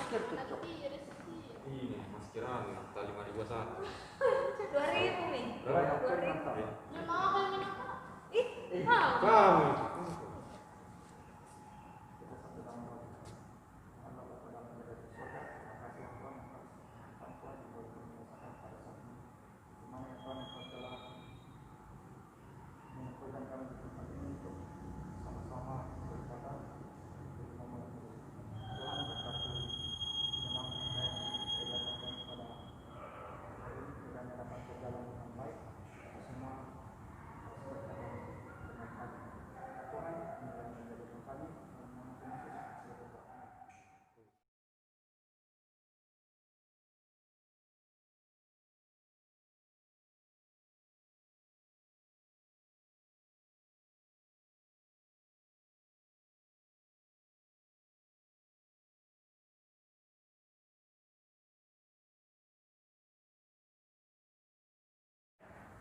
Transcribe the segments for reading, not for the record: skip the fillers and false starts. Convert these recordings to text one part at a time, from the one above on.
masker tuh, Cok. Ini masker tali 5.021. 2.000 nih. 2.000. Ya. Mahal kenapa? Kamu.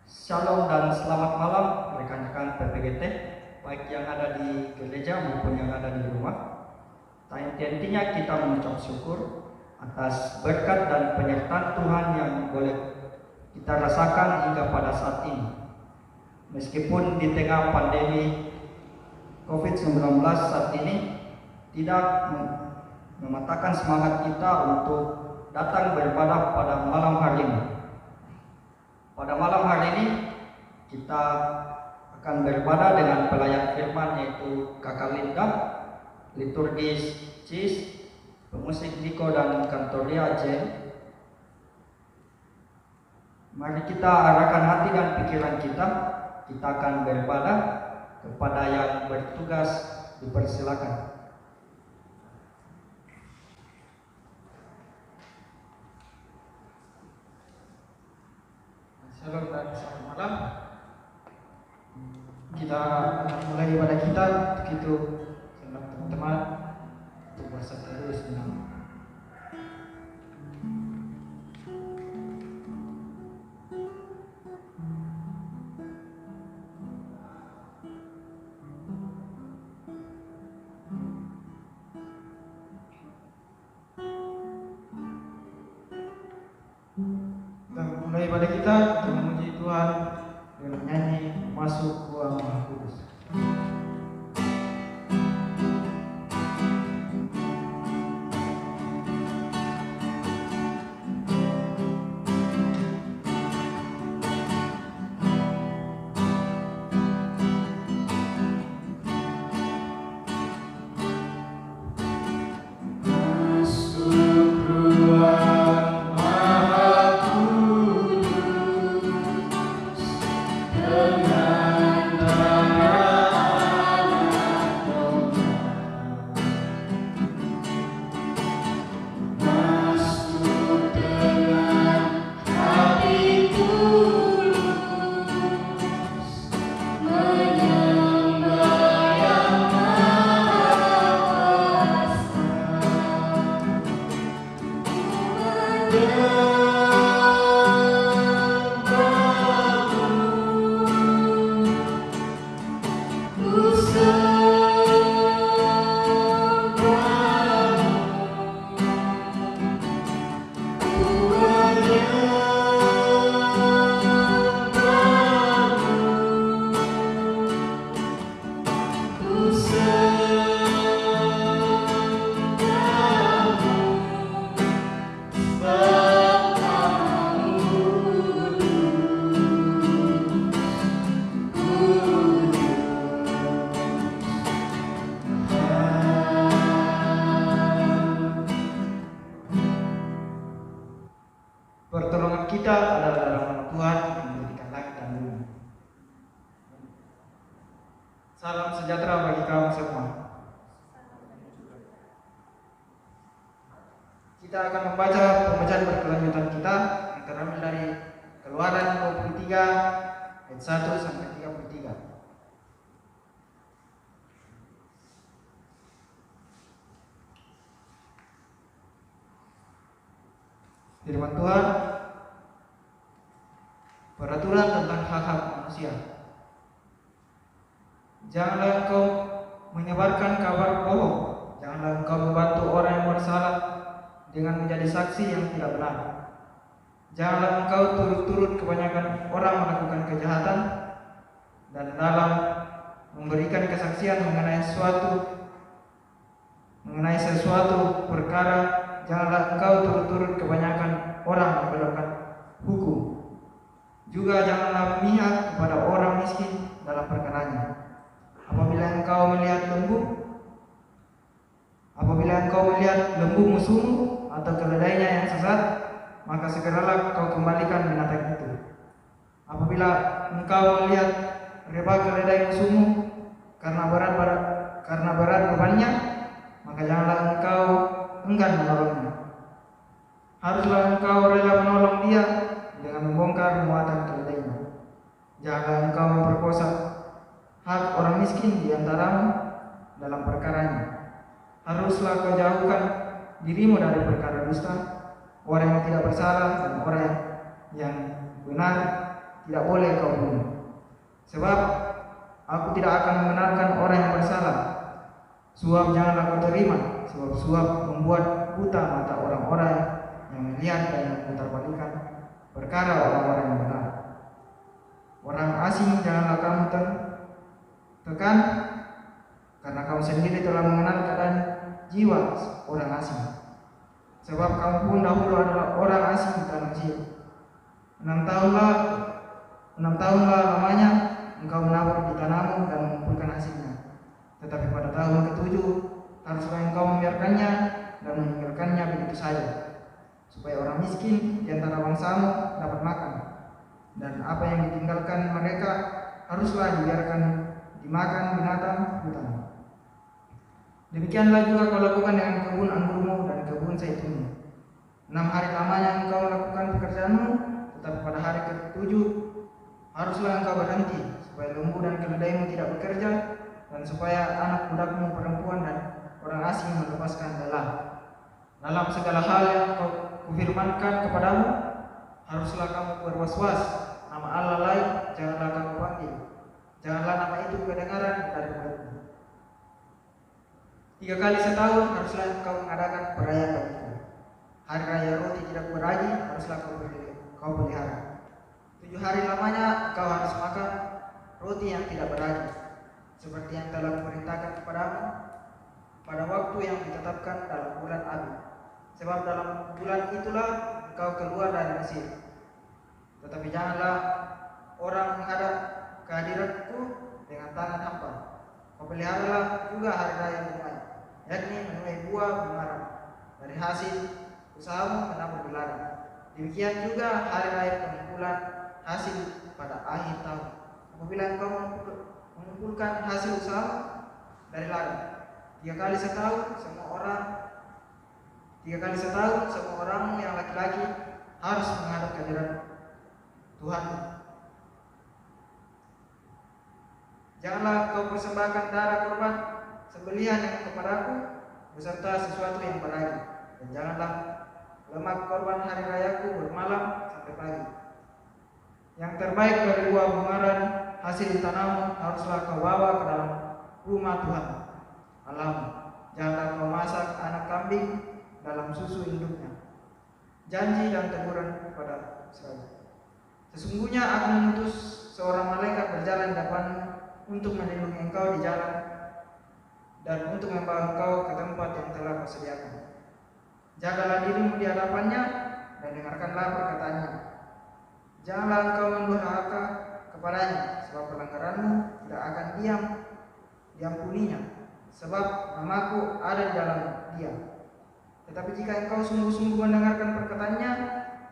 Shalom dan selamat malam rekan-rekan PPGT, baik yang ada di gereja maupun yang ada di rumah. Intinya kita mengucap syukur atas berkat dan penyertaan Tuhan yang boleh kita rasakan hingga pada saat ini. Meskipun di tengah pandemi COVID-19 saat ini tidak mematahkan semangat kita untuk datang beribadah pada malam hari ini. Pada malam hari ini kita akan beribadah dengan pelayan firman yaitu Kakak Linda, liturgis Cis, pemusik Niko dan Kantoria Jen. Mari kita arahkan hati dan pikiran kita akan beribadah. Kepada yang bertugas dipersilakan. Shalom dan selamat malam. Kita akan mulai ibadah kita. Untuk itu, teman-teman, untuk bersatu terus dengan ibadah kita untuk memuji Tuhan dengan menyanyi Masuk Ruang Maha Kudus. Pertolongan kita adalah dalam nama Tuhan yang menjadikan langit dan bumi. Salam sejahtera bagi kamu semua. Kita akan membaca pembacaan berkelanjutan kita yang terambil dari Keluaran 23 ayat 1 sampai 33. Firman Tuhan, peraturan tentang hak-hak manusia. Janganlah engkau menyebarkan kabar bohong, janganlah engkau membantu orang yang bersalah, dengan menjadi saksi yang tidak benar. Janganlah engkau turut-turut kebanyakan orang melakukan kejahatan, dan dalam memberikan kesaksian mengenai sesuatu perkara, janganlah engkau turut-turut kebanyakan orang membelokkan hukum. Juga janganlah memihak kepada orang miskin dalam perkaranya. Apabila engkau melihat lembu musuhmu atau keledainya yang sesat, maka segeralah kau kembalikan binatang itu. Apabila engkau melihat rebah keledai musuhmu karena berat bebannya, maka janganlah engkau enggan menolongnya. Haruslah engkau rela menolong dia dengan membongkar muatan keledainya. Janganlah engkau memperkosa hak orang miskin di antaramu dalam perkaranya. Haruslah kau jauhkan dirimu dari perkara dusta. Orang yang tidak bersalah dan orang yang benar tidak boleh kau bunuh. Sebab aku tidak akan membenarkan orang yang bersalah. Suap janganlah kau terima, sebab suap membuat buta mata orang-orang yang melihat dan memutarbalikkan perkara orang-orang yang benar. Orang asing janganlah kamu tekan, karena kamu sendiri telah mengenal keadaan jiwa orang asing. Sebab kamu pun dahulu adalah orang asing di tanah Mesir. 6 tahunlah lamanya engkau menabur di tanahmu dan mengumpulkan hasilnya. Tetapi pada tahun ke-7 haruslah engkau membiarkannya dan meninggalkannya begitu saja, supaya orang miskin di antara bangsamu dapat makan, dan apa yang ditinggalkan mereka haruslah dibiarkan dimakan binatang hutan. Demikianlah juga kau lakukan dengan kebun anggurmu dan kebun zaitunmu. 6 hari lamanya engkau melakukan pekerjaanmu, tetapi pada hari ke-7 haruslah engkau berhenti, supaya lembu dan keledaimu tidak bekerja, dan supaya anak budakmu perempuan dan orang asing melepaskan lelah. Dalam segala hal yang kau kufirmankan kepadamu, haruslah kamu berwas-was. Nama Allah lain janganlah kamu panggil. Janganlah nama itu kedengaran dari mulutmu. 3 kali setahun haruslah engkau mengadakan perayaan bagiku. Hari raya roti tidak beragi haruslah kau pelihara. 7 hari lamanya engkau harus makan roti yang tidak beragi, seperti yang telah kuperintahkan kepadamu pada waktu yang ditetapkan dalam bulan Abib. Sebab dalam bulan itulah engkau keluar dari Mesir. Tetapi janganlah orang menghadap kehadiratku dengan tangan hampa. Kau peliharalah juga hari raya menuai, yakni menuai buah bunga dari hasil usahamu menabur di ladang. Demikian juga hari raya pengumpulan hasil pada akhir tahun. Apabila engkau mengumpulkan hasil usaha dari ladang, 3 kali setahun semua orang yang laki-laki harus menghadap kehadirat Tuhan. Janganlah kau persembahkan darah korban sembelihan yang kepadaku beserta sesuatu yang beragi, dan janganlah lemak korban hari rayaku bermalam sampai pagi. Yang terbaik dari buah bungaran hasil tanahmu haruslah kau bawa ke dalam rumah Tuhan Allahmu. Janganlah kau masak anak kambing dalam susu induknya. Janji dan teguran kepada Israel. Sesungguhnya aku mengutus seorang malaikat berjalan di depanmu untuk melindungi engkau di jalan dan untuk membawa engkau ke tempat yang telah kau sediakan. Jagalah dirimu di hadapannya dan dengarkanlah perkataannya. Janganlah engkau mendurhaka kepadanya, sebab pelanggaranmu tidak akan diampuninya, sebab namaku ada di dalam dia. Tetapi jika engkau sungguh-sungguh mendengarkan perkataannya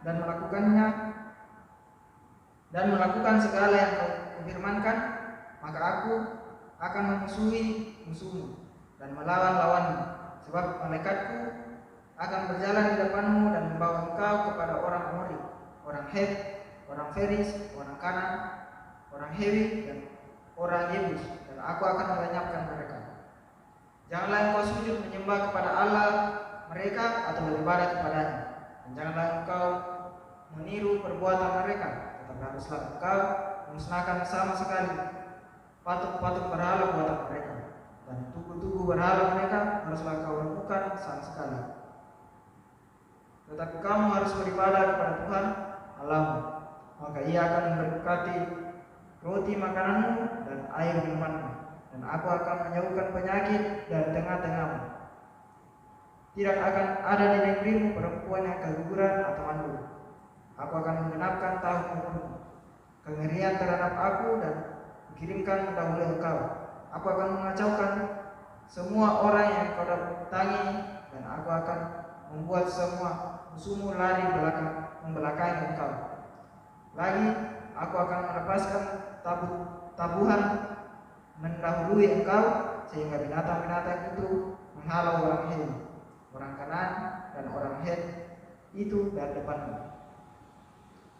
dan melakukan segala yang kau firmankan, maka aku akan memusuhi musuhmu dan melawan lawanmu. Sebab malaikatku akan berjalan di depanmu dan membawa engkau kepada orang Amori, orang Het, orang Feris, orang Kanan, orang Hewi, dan orang Yebus, dan aku akan melenyapkan mereka. Janganlah engkau sujud menyembah kepada Allah mereka atau beribadah kepadanya, dan janganlah engkau meniru perbuatan mereka, tetapi haruslah engkau memusnahkan sama sekali patung-patung berhala buatan mereka, dan tugu-tugu berhala mereka haruslah kau lakukan sama sekali. tetapi kamu harus beribadah kepada Tuhan Allahmu. Maka Ia akan memberkati roti makananmu dan air minumanmu, dan aku akan menjauhkan penyakit dari tengah-tengahmu. Tidak akan ada di negerimu perempuan yang keguguran atau mandul. Aku akan menggenapkan tahun kengerian terhadap aku dan kirimkan mendahului engkau. Aku akan mengacaukan semua orang yang kau datangi, dan aku akan membuat semua musuhmu lari membelakangi engkau. Lagi, aku akan melepaskan tabuhan mendahului engkau, sehingga binatang-binatang itu menghalau orang Hem, orang Kanaan, dan orang Het itu dari depanmu.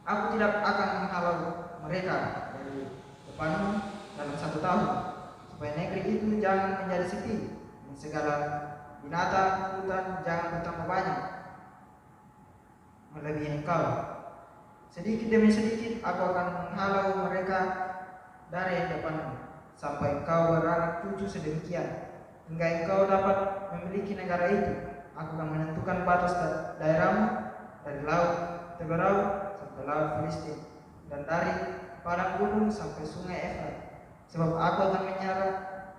Aku tidak akan menghalau mereka dari depanmu dalam 1 tahun, supaya negeri itu jangan menjadi sepi, dan segala binatang hutan jangan bertambah banyak melebihi engkau. Sedikit demi sedikit aku akan menghalau mereka dari depanmu, sampai engkau beranak cucu sedemikian, hingga engkau dapat memiliki negara itu. Aku akan menentukan batas daerahmu dari laut Teberau sampai laut Filistin, dan dari padang gunung sampai sungai Efrat, sebab aku akan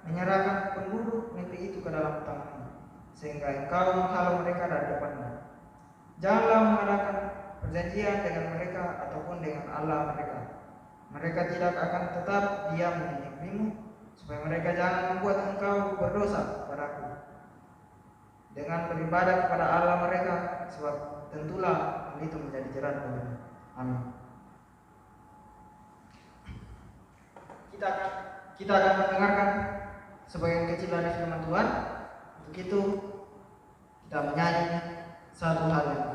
menyerahkan penduduk negeri itu ke dalam tanganmu, sehingga engkau menghalau mereka dari depanmu. Janganlah mengadakan perjanjian dengan mereka ataupun dengan Allah mereka. Mereka tidak akan tetap diam di negerimu, supaya mereka jangan membuat engkau berdosa padaku dengan beribadah kepada Allah mereka, sebab tentulah hal itu menjadi jerat bagimu. Amin. Kita akan mendengarkan sebagian kecil dari firman Tuhan. Untuk itu kita menyanyi satu hal yang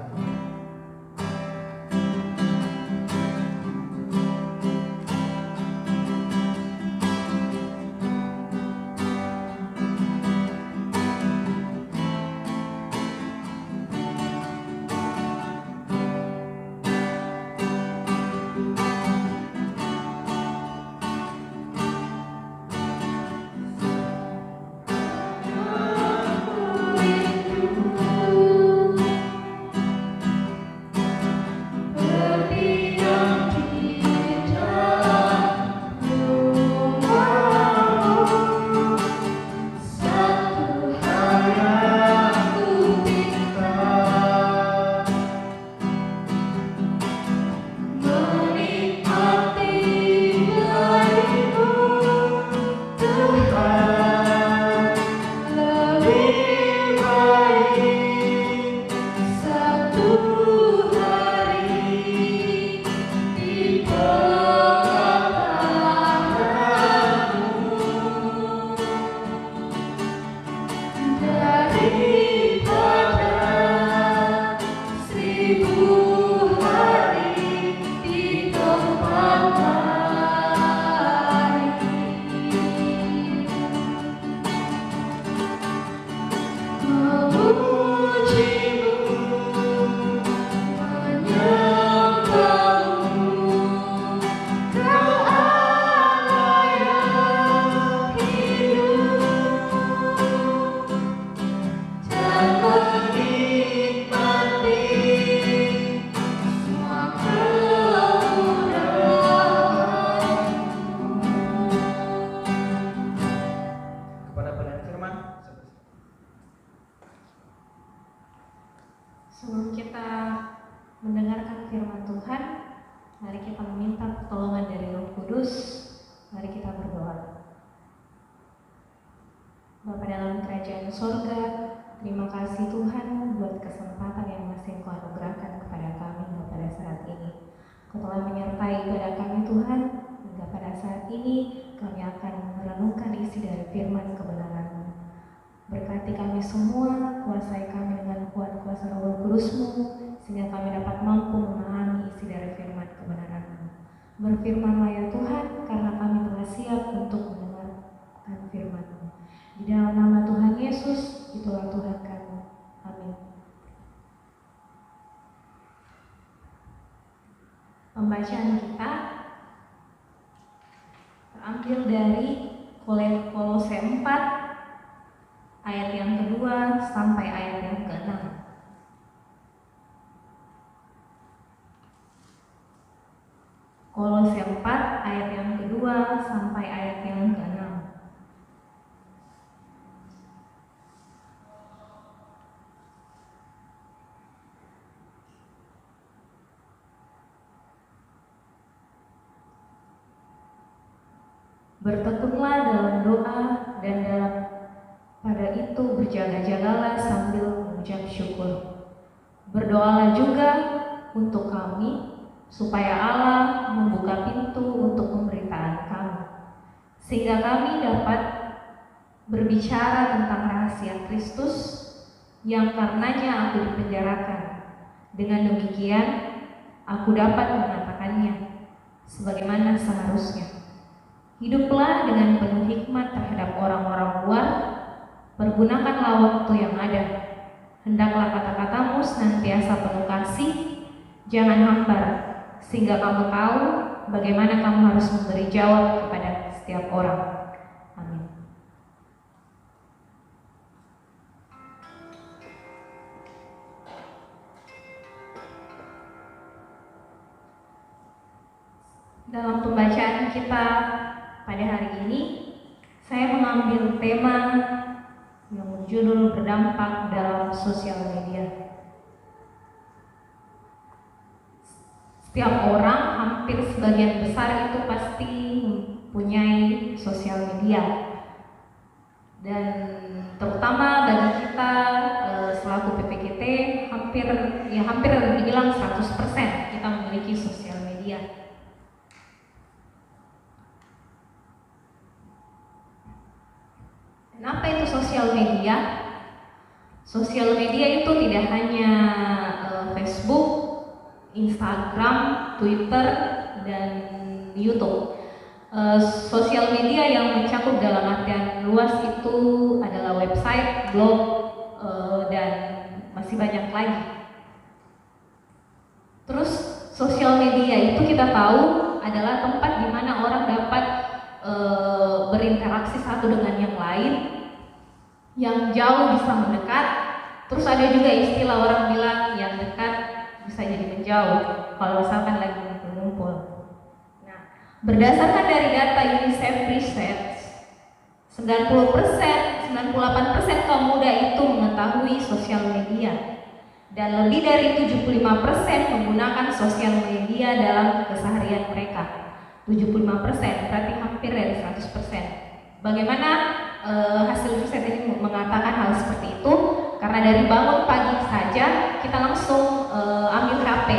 Sebelum kita mendengarkan firman Tuhan, mari kita meminta pertolongan dari Roh Kudus. Mari kita berdoa. Bapa dalam kerajaan sorga, terima kasih Tuhan buat kesempatan yang masih Engkau anugerahkan kepada kami pada saat ini. Kau telah menyertai ibadah kami Tuhan, hingga pada saat ini kami akan merenungkan isi dari firman kebenaran-Mu. Berkati kami semua, kuasai kami dengan kuat kuasa Roh Kudus-Mu, sehingga kami dapat mampu memahami isi dari firman kebenaran-Mu. Berfirmanlah ya Tuhan, karena kami telah siap untuk mendengarkan firman-Mu. Di dalam nama Tuhan Yesus, itulah Tuhan kami. Amin. Pembacaan kita terambil dari Kolose 4 ayat yang kedua sampai ayat yang ke-6. Kolose 4 ayat yang kedua sampai ayat yang ke-6. Bertekunlah dalam doa dan dalam pada itu berjaga-jagalah sambil mengucap syukur. Berdoalah juga untuk kami supaya Allah membuka pintu untuk pemberitaan kami, sehingga kami dapat berbicara tentang rahasia Kristus yang karenanya aku dipenjarakan. Dengan demikian aku dapat mengatakannya sebagaimana seharusnya. Hiduplah dengan penuh hikmat terhadap orang-orang luar, pergunakanlah waktu yang ada. Hendaklah kata-katamu senantiasa penuh kasih, jangan hambar, sehingga kamu tahu bagaimana kamu harus memberi jawab kepada setiap orang. Amin. Dalam pembacaan kita pada hari ini, saya mengambil tema yang berjudul berdampak dalam sosial media. Setiap orang, hampir sebagian besar itu pasti mempunyai sosial media. Dan terutama bagi kita selaku PPGT, hampir dibilang 100% kita memiliki sosial media. Apa itu sosial media? Sosial media itu tidak hanya Facebook, Instagram, Twitter, dan YouTube. Sosial media yang mencakup dalam artian luas itu adalah website, blog, dan masih banyak lagi. Terus sosial media itu kita tahu adalah tempat di mana orang dapat berinteraksi satu dengan yang lain, yang jauh bisa mendekat. Terus ada juga istilah orang bilang yang dekat bisa jadi menjauh kalau misalkan lagi ngumpul. Nah, berdasarkan dari data UNICEF Research, 98% kaum muda itu mengetahui sosial media, dan lebih dari 75% menggunakan sosial media dalam keseharian mereka. 75%, berarti hampir dari 100%. Bagaimana hasil riset ini mengatakan hal seperti itu? Karena dari bangun pagi saja kita langsung ambil HP,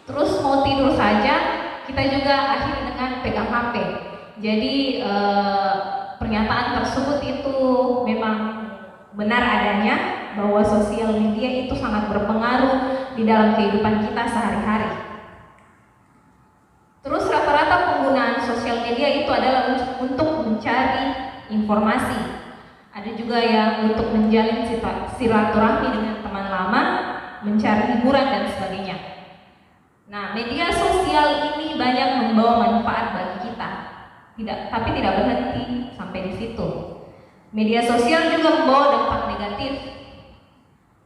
terus mau tidur saja kita juga akhiri dengan pegang HP. Jadi pernyataan tersebut itu memang benar adanya, bahwa sosial media itu sangat berpengaruh di dalam kehidupan kita sehari-hari. Terus rata-rata penggunaan sosial media itu adalah untuk mencari informasi. Ada juga yang untuk menjalin silaturahmi dengan teman lama, mencari hiburan dan sebagainya. Nah, media sosial ini banyak membawa manfaat bagi kita, tapi tidak berhenti sampai di situ. Media sosial juga membawa dampak negatif.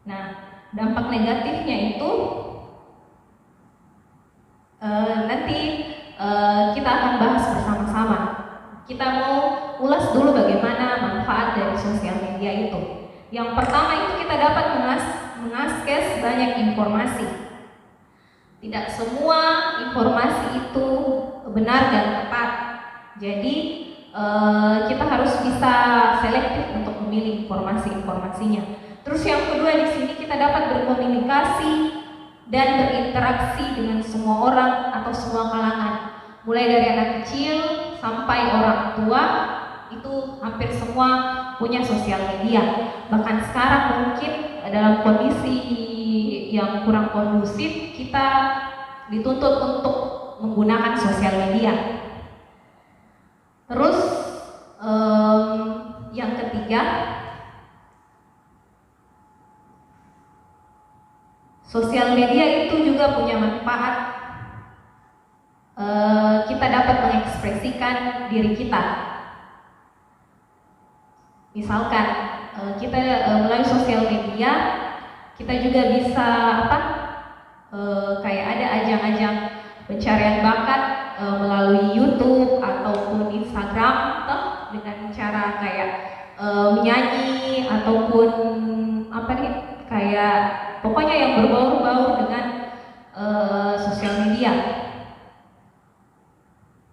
Nah, dampak negatifnya itu nanti kita akan bahas bersama-sama. Kita mau ulas dulu bagaimana manfaat dari sosial media itu. Yang pertama itu kita dapat mengakses banyak informasi. Tidak semua informasi itu benar dan tepat. Jadi kita harus bisa selektif untuk memilih informasinya. Terus yang kedua, di sini kita dapat berkomunikasi dan berinteraksi dengan semua orang atau semua kalangan, mulai dari anak kecil sampai orang tua, itu hampir semua punya sosial media. Bahkan sekarang mungkin dalam kondisi yang kurang kondusif, kita dituntut untuk menggunakan sosial media. Terus yang ketiga, sosial media itu juga punya manfaat. Kita dapat mengekspresikan diri kita. Misalkan kita melalui sosial media, kita juga bisa kayak ada ajang-ajang pencarian bakat melalui YouTube ataupun Instagram toh, dengan cara kayak menyanyi ataupun apa nih kayak pokoknya yang berbaur-baur dengan sosial media.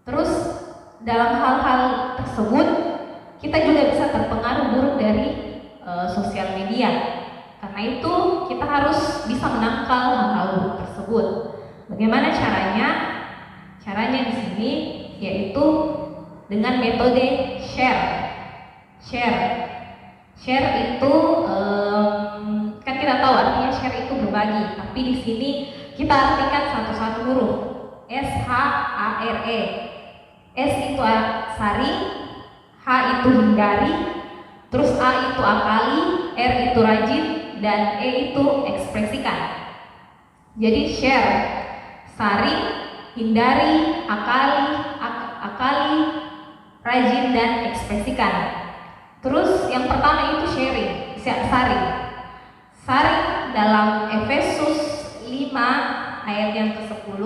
Terus dalam hal-hal tersebut kita juga bisa terpengaruh buruk dari sosial media. Karena itu kita harus bisa menangkal hal-hal buruk tersebut. Bagaimana caranya? Caranya di sini yaitu dengan metode share. Share itu kan kita tahu artinya share itu berbagi, tapi di sini kita artikan satu-satu huruf. S-H-A-R-E. S itu sari, H itu hindari, terus A itu akali, R itu rajin, dan E itu ekspresikan. Jadi share, sari, hindari, akali, rajin, dan ekspresikan. Terus yang pertama itu sharing, sari. Sari dalam Efesus 5 ayat yang ke-10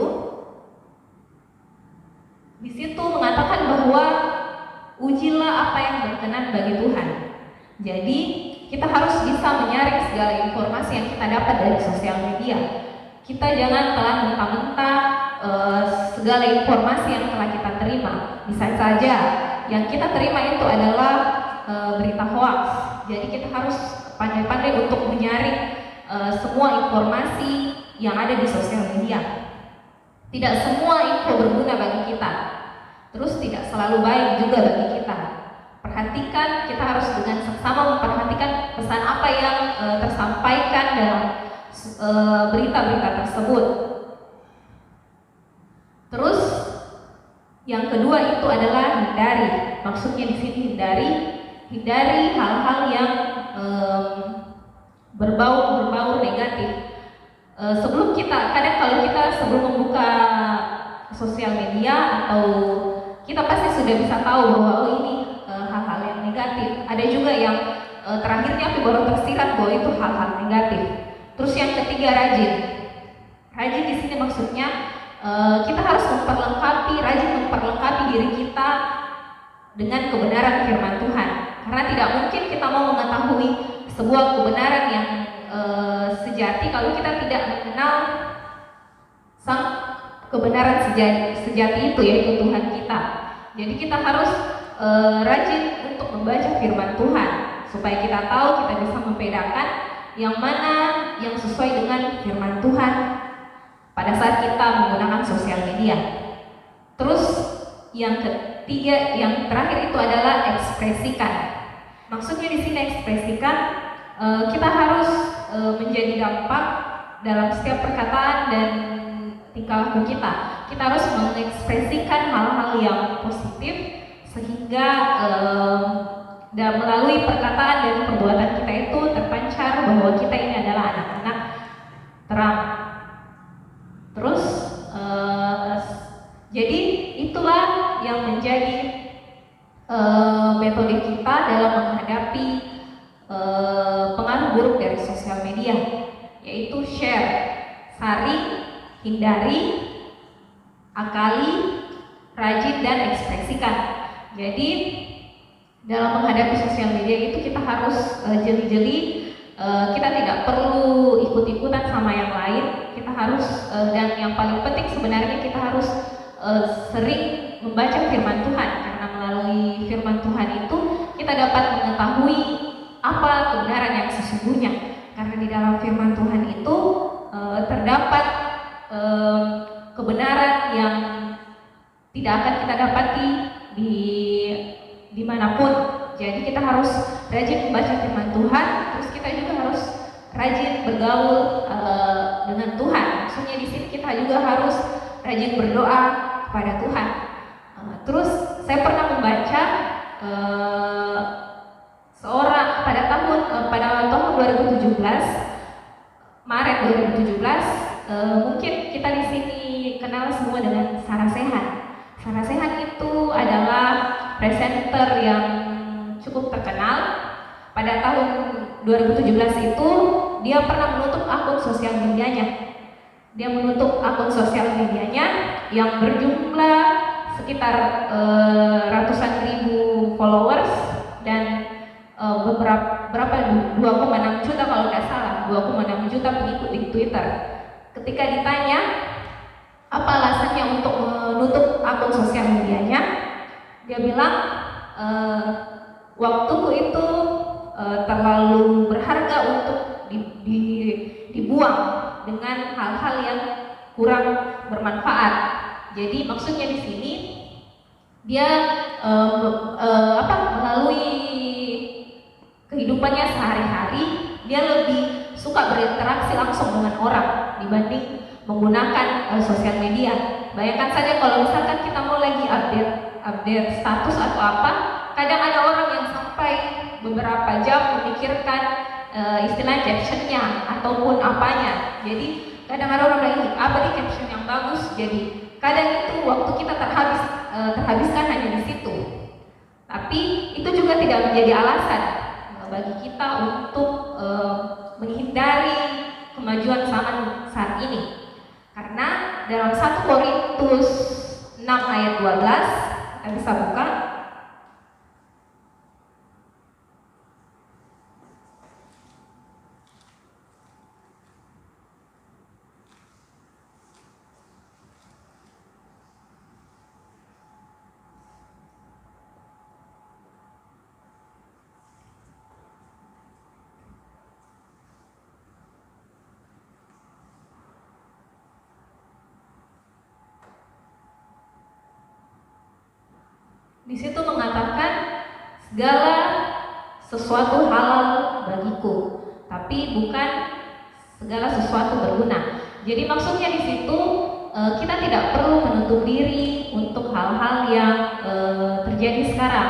di situ mengatakan bahwa ujilah apa yang berkenan bagi Tuhan. Jadi kita harus bisa menyaring segala informasi yang kita dapat dari sosial media. Kita jangan telan mentah-mentah segala informasi yang telah kita terima. Bisa saja yang kita terima itu adalah berita hoax. Jadi kita harus pandai-pandai untuk menyaring semua informasi yang ada di sosial media. Tidak semua info berguna bagi kita. Terus tidak selalu baik juga bagi kita. Perhatikan, kita harus dengan seksama memperhatikan pesan apa yang tersampaikan dalam berita-berita tersebut. Terus yang kedua itu adalah hindari. Maksudnya di sini hindari hal-hal yang berbau negatif. Sebelum kita, kadang kalau kita sebelum membuka sosial media atau kita pasti sudah bisa tahu bahwa oh ini hal-hal yang negatif. Ada juga yang terakhirnya aku baru tersirat bahwa itu hal-hal negatif. Terus yang ketiga rajin. Rajin di sini maksudnya kita harus rajin memperlengkapi diri kita dengan kebenaran firman Tuhan. Karena tidak mungkin kita mau mengetahui sebuah kebenaran yang sejati kalau kita tidak mengenal sang kebenaran sejati itu, yaitu Tuhan kita. Jadi kita harus rajin untuk membaca firman Tuhan supaya kita tahu, kita bisa membedakan yang mana yang sesuai dengan firman Tuhan pada saat kita menggunakan sosial media. Terus yang ketiga, yang terakhir itu adalah ekspresikan. Maksudnya di sini ekspresikan, kita harus menjadi dampak dalam setiap perkataan dan tingkah laku kita. Kita harus mengekspresikan hal-hal yang positif sehingga dan melalui perkataan dan perbuatan kita itu terpancar bahwa kita ini adalah anak-anak terang. Terus jadi itulah yang menjadi metode kita dalam menghadapi pengaruh buruk dari sosial media, yaitu share, saring, hindari, akali, rajin, dan ekspresikan. Jadi dalam menghadapi sosial media itu kita harus jeli-jeli. Kita tidak perlu ikut-ikutan sama yang lain. Kita harus dan yang paling penting sebenarnya kita harus sering membaca firman Tuhan, karena melalui firman Tuhan itu kita dapat mengetahui apa kebenaran yang sesungguhnya. Karena di dalam firman Tuhan itu terdapat kebenaran yang tidak akan kita dapati dimanapun. Jadi kita harus rajin membaca firman Tuhan, terus kita juga harus rajin bergaul dengan Tuhan. Maksudnya di sini kita juga harus rajin berdoa kepada Tuhan. Terus saya pernah membaca seorang pada tahun 2017, Maret 2017, mungkin kita di sini kenal semua dengan Sarah Sechan. Sarah Sechan itu adalah presenter yang cukup terkenal. Pada tahun 2017 itu dia pernah menutup akun sosial medianya. Dia menutup akun sosial medianya yang berjumlah sekitar ratusan ribu followers dan berapa 2,6 juta kalau nggak salah, 2,6 juta pengikut di Twitter. Ketika ditanya apa alasannya untuk menutup akun sosial medianya, dia bilang waktuku itu terlalu berharga untuk dibuang dengan hal-hal yang kurang bermanfaat. Jadi maksudnya di sini dia melalui kehidupannya sehari-hari dia lebih suka berinteraksi langsung dengan orang dibanding menggunakan sosial media. Bayangkan saja kalau misalkan kita mau lagi update status atau apa, kadang ada orang yang sampai beberapa jam memikirkan istilah captionnya ataupun apanya. Jadi kadang ada orang lagi apa di caption yang bagus, jadi kadang itu waktu kita terhabiskan hanya di situ. Tapi itu juga tidak menjadi alasan bagi kita untuk menghindari kemajuan zaman saat ini. Karena dalam 1 Korintus 6 ayat 12, kita bisa buka. Di situ mengatakan segala sesuatu halal bagiku, tapi bukan segala sesuatu berguna. Jadi maksudnya di situ kita tidak perlu menutup diri untuk hal-hal yang terjadi sekarang.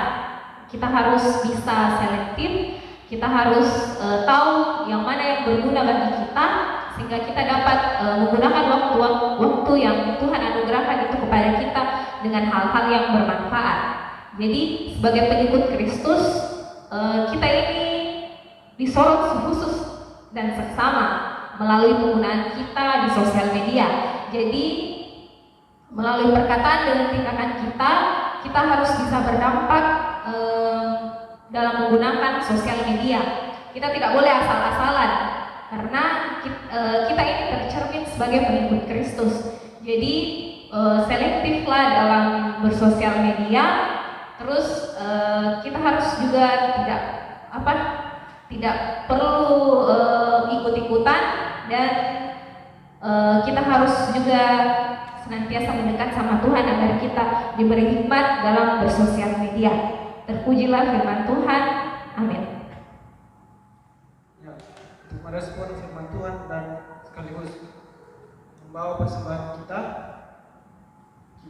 Kita harus bisa selektif, kita harus tahu yang mana yang berguna bagi kita, sehingga kita dapat menggunakan waktu yang Tuhan anugerahkan itu kepada kita dengan hal-hal yang bermanfaat. Jadi sebagai pengikut Kristus, kita ini disorot khusus dan seksama melalui penggunaan kita di sosial media. Jadi melalui perkataan dan tindakan kita harus bisa berdampak dalam menggunakan sosial media. Kita tidak boleh asal-asalan, karena kita ini tercermin sebagai pengikut Kristus. Jadi selektiflah dalam bersosial media. Terus kita harus juga tidak perlu ikut-ikutan, dan kita harus juga senantiasa mendekat sama Tuhan agar kita diberi hikmat dalam bersosial media. Terpujilah firman Tuhan. Amin. Ya, untuk merespon firman Tuhan dan sekaligus membawa persembahan kita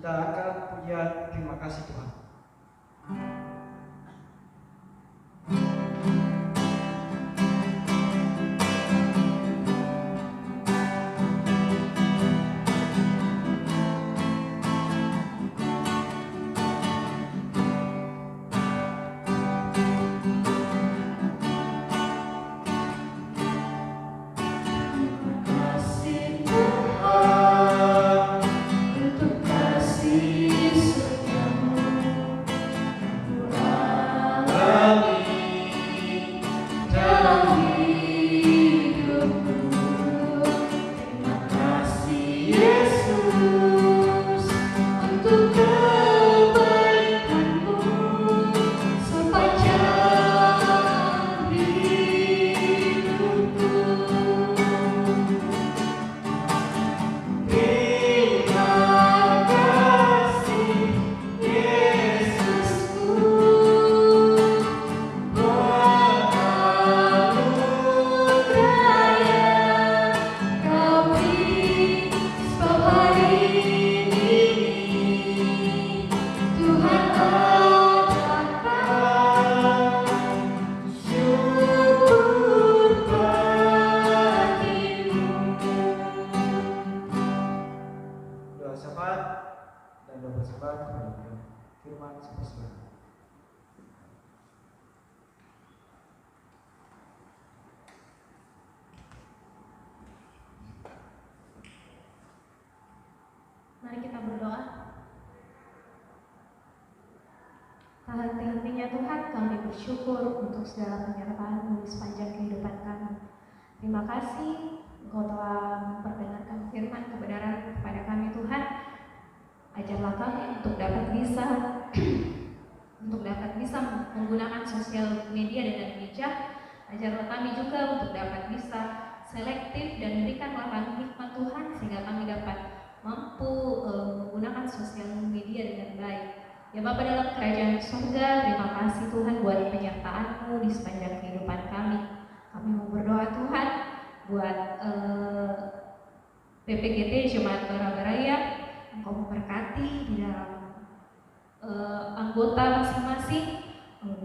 angkat pujian terima kasih Tuhan. Untuk kasih setiamu Henti-hentinya Tuhan, kami bersyukur untuk segala penyertaan-Mu di sepanjang kehidupan kami. Terima kasih Engkau telah memperdengarkan firman kebenaran kepada kami Tuhan. Ajarlah kami untuk dapat bisa menggunakan sosial media dengan bijak. Ajarlah kami juga untuk dapat bisa selektif dan berikanlah kami hikmat Tuhan sehingga kami dapat mampu menggunakan sosial media dengan baik. Ya Bapa dalam kerajaan surga, terima kasih Tuhan buat penyertaan-Mu di sepanjang kehidupan kami. Kami mau berdoa Tuhan buat PPGT Jemaat Barabaraya, Engkau memberkati di dalam anggota masing-masing,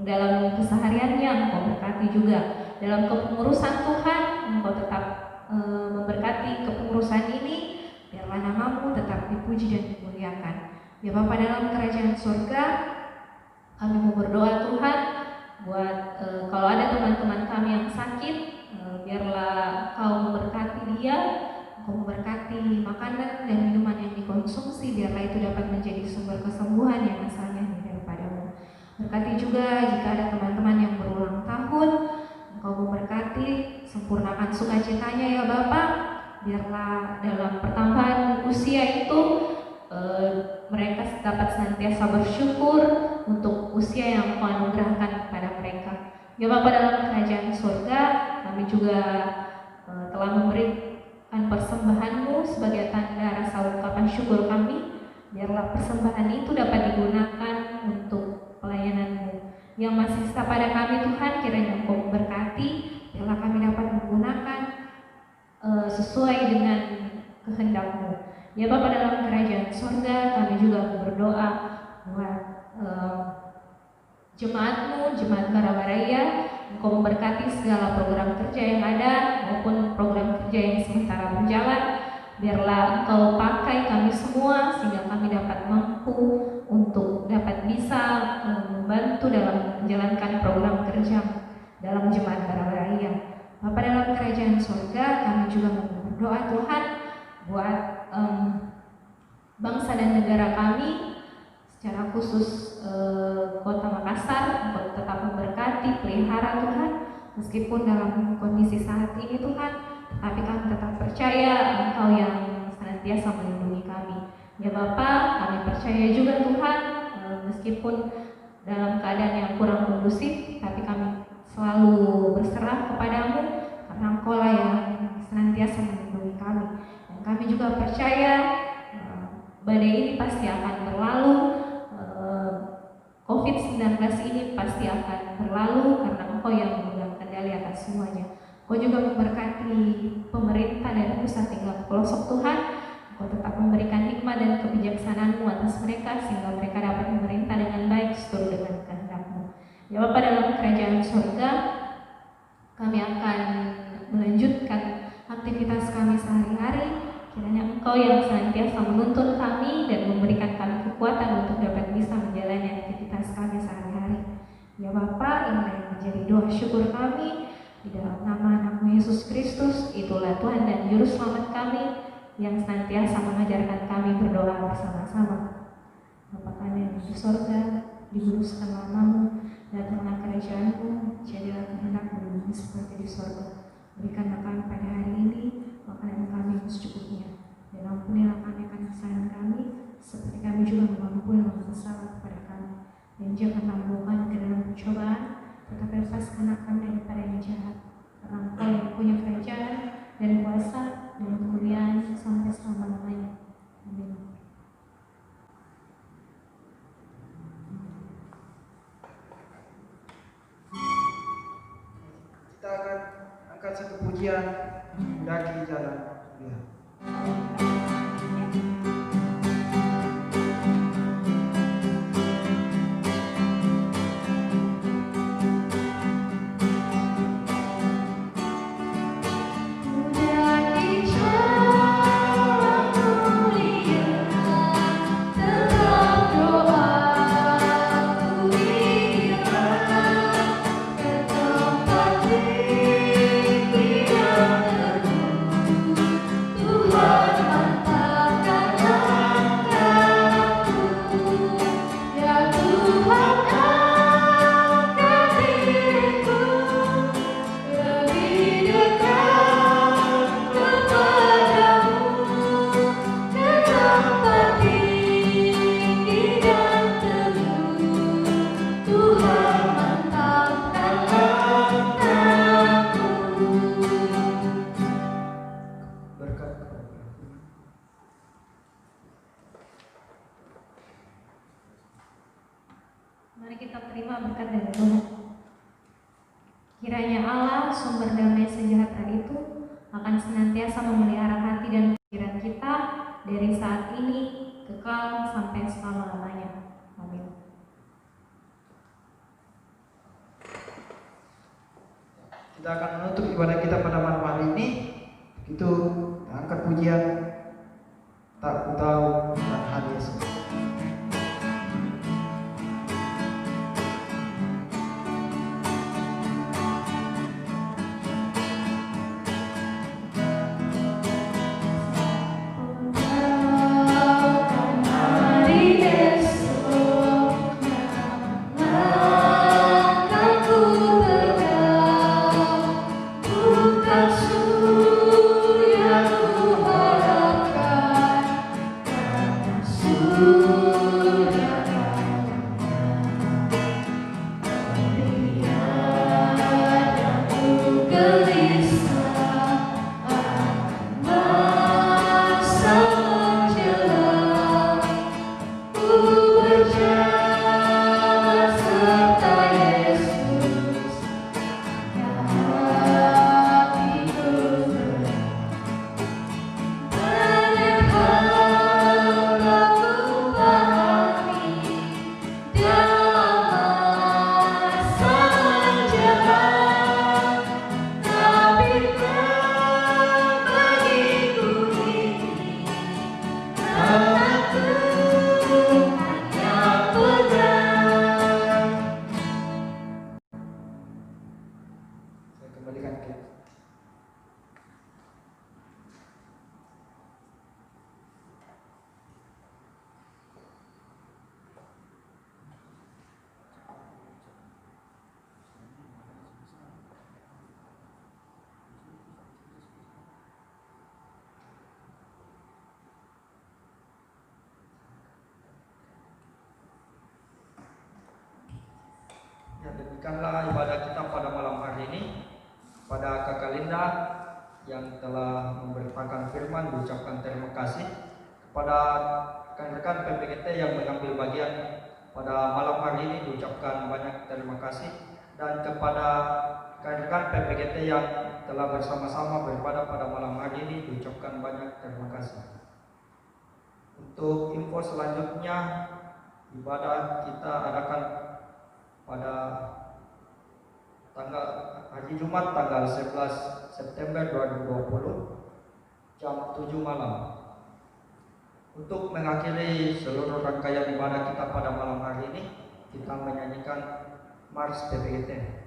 dalam kesehariannya Engkau berkati juga. Dalam kepengurusan Tuhan, Engkau tetap memberkati kepengurusan ini, biarlah nama-Mu tetap dipuji dan dimuliakan. Ya Bapa dalam kerajaan surga, kami mau berdoa Tuhan buat kalau ada teman-teman kami yang sakit, biarlah Kau memberkati dia, Kau memberkati makanan dan minuman yang dikonsumsi, biarlah itu dapat menjadi sumber kesembuhan yang asalnya daripada-Mu. Berkati juga jika ada teman-teman yang berulang tahun, Engkau memberkati, sempurnakan sukacitanya ya Bapa, biarlah dalam pertambahan usia itu mereka dapat senantiasa bersyukur untuk usia yang Kau anugerahkan kepada mereka. Ya Bapa dalam kerajaan surga, kami juga telah memberikan persembahan-Mu sebagai tanda rasa ungkapan syukur kami. Biarlah persembahan itu dapat digunakan untuk pelayanan-Mu. Yang masih sisa pada kami Tuhan, kiranya Engkau memberkati, biarlah kami dapat menggunakan sesuai dengan kehendak-Mu. Ya Bapa dalam kerajaan surga, kami juga berdoa buat jemaat-Mu, Jemaat Barabaraya. Engkau memberkati segala program kerja yang ada maupun program kerja yang sementara berjalan. Biarlah Engkau pakai kami semua sehingga kami dapat mampu untuk dapat bisa membantu dalam menjalankan program kerja dalam Jemaat Barabaraya. Bapa dalam kerajaan surga, kami juga berdoa Tuhan buat bangsa dan negara kami, secara khusus Kota Makassar, Engkau tetap memberkati, pelihara Tuhan, meskipun dalam kondisi saat ini Tuhan, tetapi kami tetap percaya Engkau yang senantiasa melindungi kami. Ya Bapa, kami percaya juga Tuhan, meskipun dalam keadaan yang kurang kondusif, tapi kami selalu berserah kepadamu, karena Engkau lah yang senantiasa melindungi kami. Dan kami juga percaya badai ini pasti akan berlalu, COVID-19 ini pasti akan berlalu karena Engkau yang memegang kendali atas semuanya. Engkau juga memberkati pemerintah dari pusat hingga ke pelosok Tuhan. Engkau tetap memberikan hikmat dan kebijaksanaan-Mu atas mereka sehingga mereka dapat memerintah dengan baik seturut dengan kehendak-Mu. Ya Bapa dalam kerajaan surga, kami akan melanjutkan aktivitas kami sehari-hari. Kiranya Engkau yang senantiasa menuntun kami dan memberikan kami kekuatan untuk dapat bisa menjalani aktivitas kami sehari-hari. Ya Bapa, inilah yang menjadi doa syukur kami di dalam nama-Mu Yesus Kristus, itulah Tuhan dan Juru Selamat kami yang senantiasa mengajarkan kami berdoa bersama-sama. Bapa kami yang di surga, dikuduskanlah nama-Mu, datanglah kerajaan-Mu, jadilah kehendak-Mu di bumi seperti di surga. Berikanlah kami pada hari ini makanan kami yang secukupnya, dan ampunilah kami akan kesalahan kami, seperti kami juga mengampuni orang bersalah kepada kami. Dan janganlah membawa kami ke dalam pencobaan, tetapi lepaskanlah kami daripada yang jahat. Karena Engkau yang punya kerajaan dan kuasa dan kemuliaan sampai selama-lamanya. Amin. Kita akan angkat satu pujian, Mendaki Jalan Mulia. Tuhan senantiasa memelihara hati dan pikiran kita dari saat ini kekal sampai selama-lamanya. Amin. Kita akan menutup ibadah kita pada malam hari ini. Itu angkat pujian tak ku tahu dan hari Yesus. Ya, demikianlah ibadah kita pada malam hari ini. Pada Kakak Linda yang telah memberitakan firman, diucapkan terima kasih. Kepada rekan-rekan PPGT yang mengambil bagian pada malam hari ini, diucapkan banyak terima kasih. Dan kepada rekan-rekan PPGT yang telah bersama-sama beribadah pada malam hari ini, diucapkan banyak terima kasih. Untuk info selanjutnya, ibadah kita adakan pada tanggal hari Jumat tanggal 11 September 2020 jam 7 malam. Untuk mengakhiri seluruh rangkaian ibadah kita pada malam hari ini, kita menyanyikan Mars PPGT.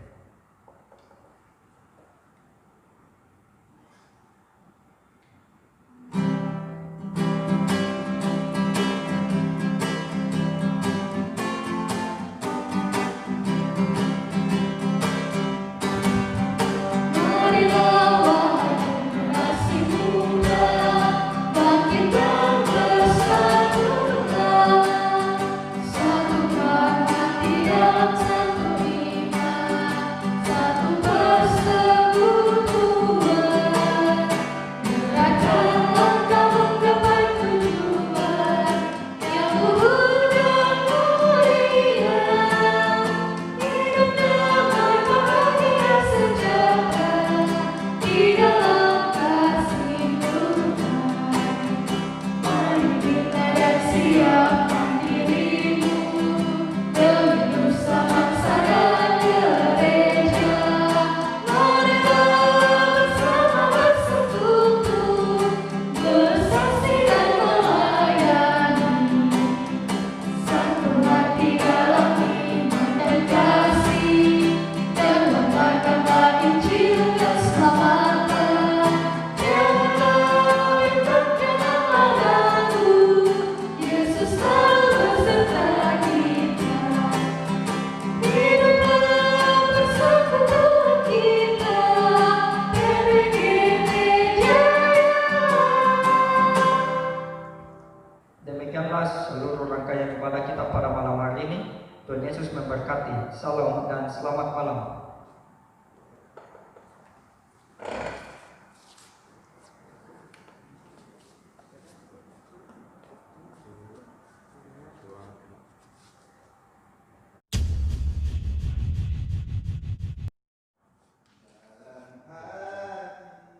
Seluruh rangkaian ibadah kita pada malam hari ini. Tuhan Yesus memberkati. Salam dan selamat malam.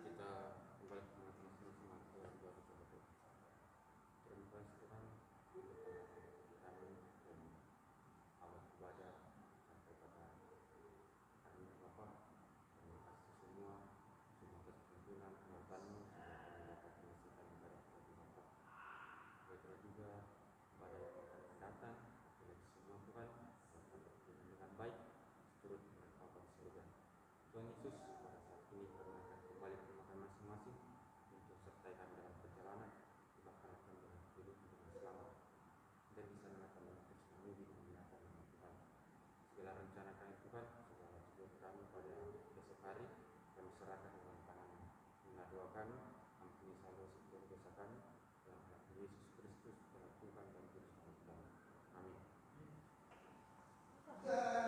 Kita kembali ke doakan, ampuni salah dosa kami,